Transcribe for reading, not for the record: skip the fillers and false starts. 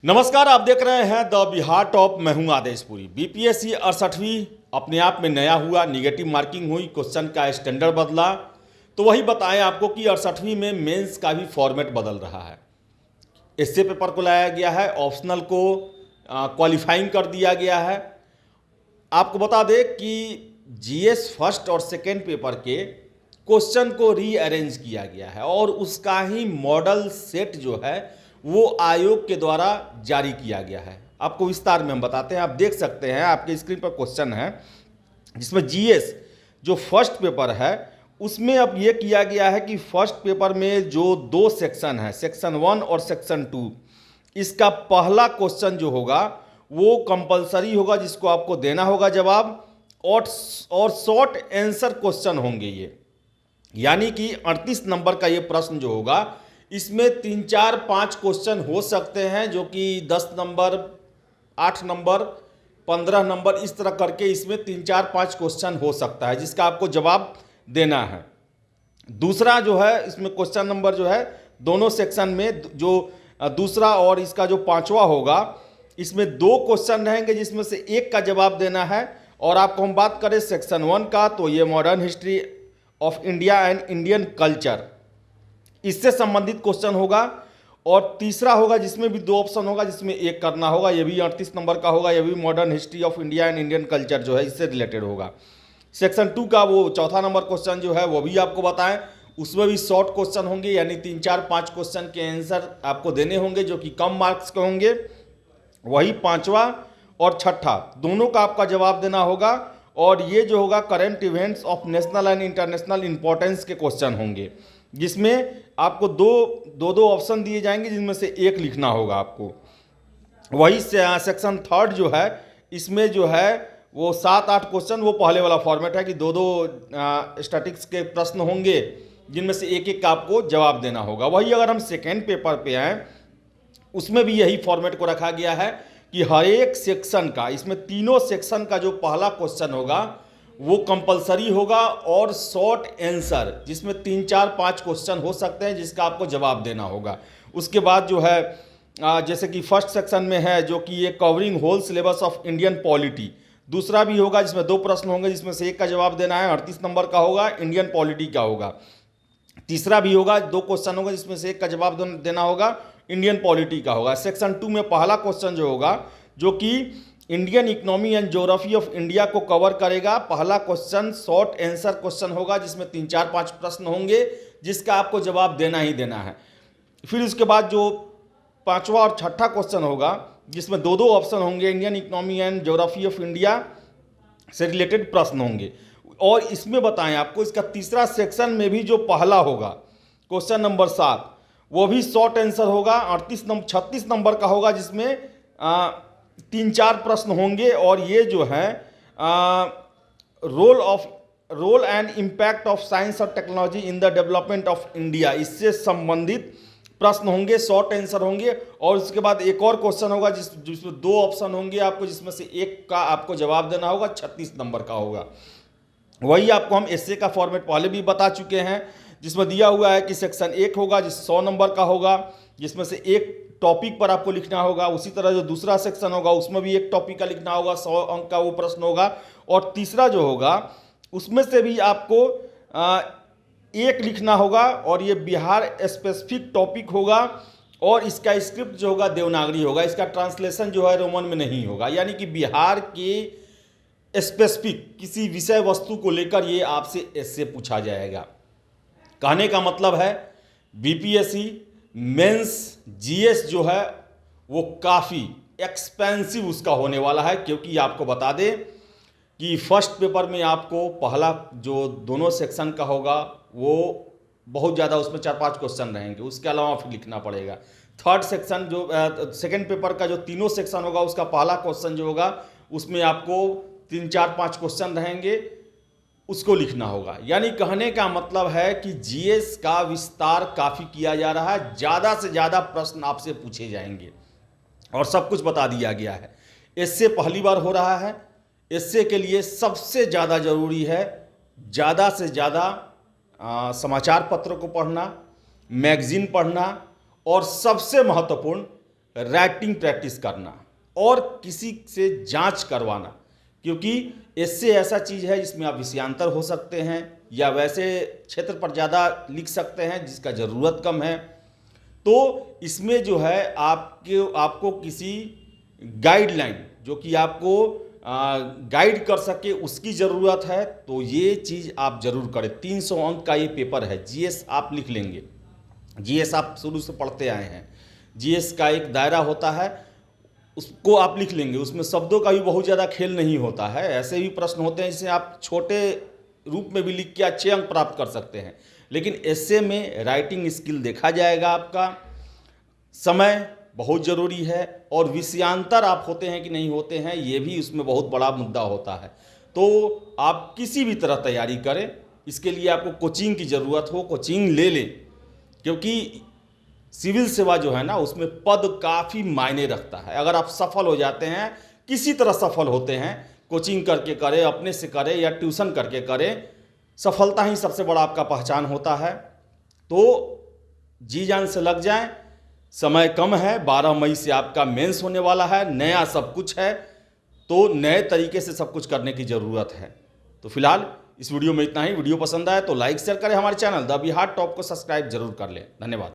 नमस्कार, आप देख रहे हैं द बिहार टॉप। मैं हूं आदेशपुरी। बीपीएससी 68वीं अपने आप में नया हुआ, निगेटिव मार्किंग हुई, क्वेश्चन का स्टैंडर्ड बदला। तो वही बताएं आपको कि 68वीं में मेंस का भी फॉर्मेट बदल रहा है। इससे पेपर को लाया गया है, ऑप्शनल को क्वालिफाइंग कर दिया गया है। आपको बता दें कि जीएस फर्स्ट और सेकेंड पेपर के क्वेश्चन को रीअरेंज किया गया है और उसका ही मॉडल सेट जो है वो आयोग के द्वारा जारी किया गया है। आपको विस्तार में हम बताते हैं। आप देख सकते हैं, आपके स्क्रीन पर क्वेश्चन है जिसमें जीएस जो फर्स्ट पेपर है उसमें अब ये किया गया है कि फर्स्ट पेपर में जो दो सेक्शन है, सेक्शन 1 और सेक्शन 2, इसका पहला क्वेश्चन जो होगा वो कंपलसरी होगा, जिसको आपको देना होगा जवाब, और शॉर्ट आंसर क्वेश्चन होंगे ये। यानी कि 38 नंबर का ये प्रश्न जो होगा इसमें 3, 4, 5 क्वेश्चन हो सकते हैं, जो कि 10 नंबर, 8 नंबर, 15 नंबर, इस तरह करके इसमें 3, 4, 5 क्वेश्चन हो सकता है जिसका आपको जवाब देना है। दूसरा जो है इसमें क्वेश्चन नंबर जो है दोनों सेक्शन में जो दूसरा और इसका जो पांचवा होगा इसमें 2 क्वेश्चन रहेंगे जिसमें से एक का जवाब देना है। और आपको हम बात करें सेक्शन 1 का, तो ये modern history of India and Indian culture, इससे संबंधित क्वेश्चन होगा। और तीसरा होगा जिसमें भी 2 ऑप्शन होगा, जिसमें एक करना होगा, ये भी 38 नंबर का होगा, ये भी modern history of India and Indian culture जो है इससे रिलेटेड होगा। सेक्शन 2 का वो चौथा नंबर क्वेश्चन जो है वो भी आपको बताएं, उसमें भी शॉर्ट क्वेश्चन होंगे, यानी 3, 4, 5 क्वेश्चन के आंसर आपको देने होंगे जो कि कम मार्क्स के होंगे। वही पांचवा और छठा दोनों का आपका जवाब देना होगा। और ये जो होगा current events of national and international importance के क्वेश्चन होंगे, जिसमें आपको दो ऑप्शन दिए जाएंगे जिनमें से एक लिखना होगा आपको। वही सेक्शन 3 जो है इसमें जो है वो 7-8 क्वेश्चन, वो पहले वाला फॉर्मेट है कि दो स्टैटिक्स के प्रश्न होंगे जिनमें से एक एक का आपको जवाब देना होगा। वही अगर हम सेकेंड पेपर पे आए उसमें भी यही फॉर्मेट को रखा गया है कि हर एक सेक्शन का, इसमें तीनों सेक्शन का जो पहला क्वेश्चन होगा वो कंपलसरी होगा और शॉर्ट आंसर, जिसमें 3, 4, 5 क्वेश्चन हो सकते हैं जिसका आपको जवाब देना होगा। उसके बाद जो है जैसे कि फर्स्ट सेक्शन में है जो कि ये covering whole syllabus of Indian polity, दूसरा भी होगा जिसमें 2 प्रश्न होंगे जिसमें से एक का जवाब देना है, 38 नंबर का होगा, इंडियन पॉलिटी का होगा। तीसरा भी होगा, 2 क्वेश्चन होगा जिसमें से एक का जवाब देना होगा, इंडियन पॉलिटी का होगा। सेक्शन 2 में पहला क्वेश्चन जो होगा जो कि Indian economy and geography of India को कवर करेगा, पहला क्वेश्चन शॉर्ट आंसर क्वेश्चन होगा जिसमें 3, 4, 5 प्रश्न होंगे जिसका आपको जवाब देना ही देना है। फिर उसके बाद जो पांचवा और छठा क्वेश्चन होगा जिसमें 2 ऑप्शन होंगे, Indian economy and geography of India से रिलेटेड प्रश्न होंगे। और इसमें बताएं आपको, इसका तीसरा सेक्शन में भी जो पहला होगा क्वेश्चन नंबर 7, वो भी शॉर्ट आंसर होगा, 36 नंबर का होगा, जिसमें 3, 4 प्रश्न होंगे। और ये जो है role and impact of science और technology in the development of India, इससे संबंधित प्रश्न होंगे, शॉर्ट आंसर होंगे। और उसके बाद एक और क्वेश्चन होगा जिसमें 2 ऑप्शन होंगे आपको, जिसमें से एक का आपको जवाब देना होगा, 36 नंबर का होगा। वही आपको हम एस्से का फॉर्मेट पहले भी बता चुके हैं, जिसमें दिया हुआ है कि सेक्शन 1 होगा जिस 100 नंबर का होगा, जिसमें से एक टॉपिक पर आपको लिखना होगा। उसी तरह जो दूसरा सेक्शन होगा उसमें भी एक टॉपिक का लिखना होगा, 100 अंक का वो प्रश्न होगा। और तीसरा जो होगा उसमें से भी आपको एक लिखना होगा, और ये बिहार स्पेसिफिक टॉपिक होगा। और इसका स्क्रिप्ट जो होगा देवनागरी होगा, इसका ट्रांसलेशन जो है रोमन में नहीं होगा। यानी कि बिहार के स्पेसिफिक किसी विषय वस्तु को लेकर ये आपसे एस्से पूछा जाएगा। कहने का मतलब है बीपीएससी मेंस जीएस जो है वो काफ़ी एक्सपेंसिव उसका होने वाला है, क्योंकि आपको बता दें कि फर्स्ट पेपर में आपको पहला जो दोनों सेक्शन का होगा वो बहुत ज़्यादा, उसमें 4-5 क्वेश्चन रहेंगे, उसके अलावा फिर लिखना पड़ेगा। थर्ड सेक्शन जो सेकेंड पेपर का जो तीनों सेक्शन होगा उसका पहला क्वेश्चन जो होगा उसमें आपको 3, 4, 5 क्वेश्चन रहेंगे, उसको लिखना होगा। यानी कहने का मतलब है कि जीएस का विस्तार काफ़ी किया जा रहा है, ज़्यादा से ज़्यादा प्रश्न आपसे पूछे जाएंगे और सब कुछ बता दिया गया है। इससे पहली बार हो रहा है। इससे के लिए सबसे ज़्यादा ज़रूरी है ज़्यादा से ज़्यादा समाचार पत्रों को पढ़ना, मैगजीन पढ़ना, और सबसे महत्वपूर्ण राइटिंग प्रैक्टिस करना और किसी से जांच करवाना, क्योंकि इससे ऐसा चीज़ है जिसमें आप विषयांतर हो सकते हैं या वैसे क्षेत्र पर ज़्यादा लिख सकते हैं जिसका ज़रूरत कम है। तो इसमें जो है आपको किसी गाइडलाइन जो कि आपको गाइड कर सके उसकी ज़रूरत है। तो ये चीज़ आप जरूर करें। 300 अंक का ये पेपर है। जीएस आप लिख लेंगे। जीएस आप शुरू से पढ़ते आए हैं। जीएस का एक दायरा होता है, उसको आप लिख लेंगे। उसमें शब्दों का भी बहुत ज़्यादा खेल नहीं होता है। ऐसे भी प्रश्न होते हैं जिसे आप छोटे रूप में भी लिख के अच्छे अंक प्राप्त कर सकते हैं, लेकिन ऐसे में राइटिंग स्किल देखा जाएगा। आपका समय बहुत ज़रूरी है और विषयांतर आप होते हैं कि नहीं होते हैं ये भी उसमें बहुत बड़ा मुद्दा होता है। तो आप किसी भी तरह तैयारी करें, इसके लिए आपको कोचिंग की ज़रूरत हो, कोचिंग ले लें, क्योंकि सिविल सेवा जो है ना उसमें पद काफ़ी मायने रखता है। अगर आप सफल हो जाते हैं, किसी तरह सफल होते हैं, कोचिंग करके करें, अपने से करें या ट्यूशन करके करें, सफलता ही सबसे बड़ा आपका पहचान होता है। तो जी जान से लग जाएं। समय कम है, 12 मई से आपका मेंस होने वाला है, नया सब कुछ है, तो नए तरीके से सब कुछ करने की ज़रूरत है। तो फिलहाल इस वीडियो में इतना ही। वीडियो पसंद आए तो लाइक शेयर करें, हमारे चैनल द बिहार टॉप को सब्सक्राइब जरूर कर लें। धन्यवाद।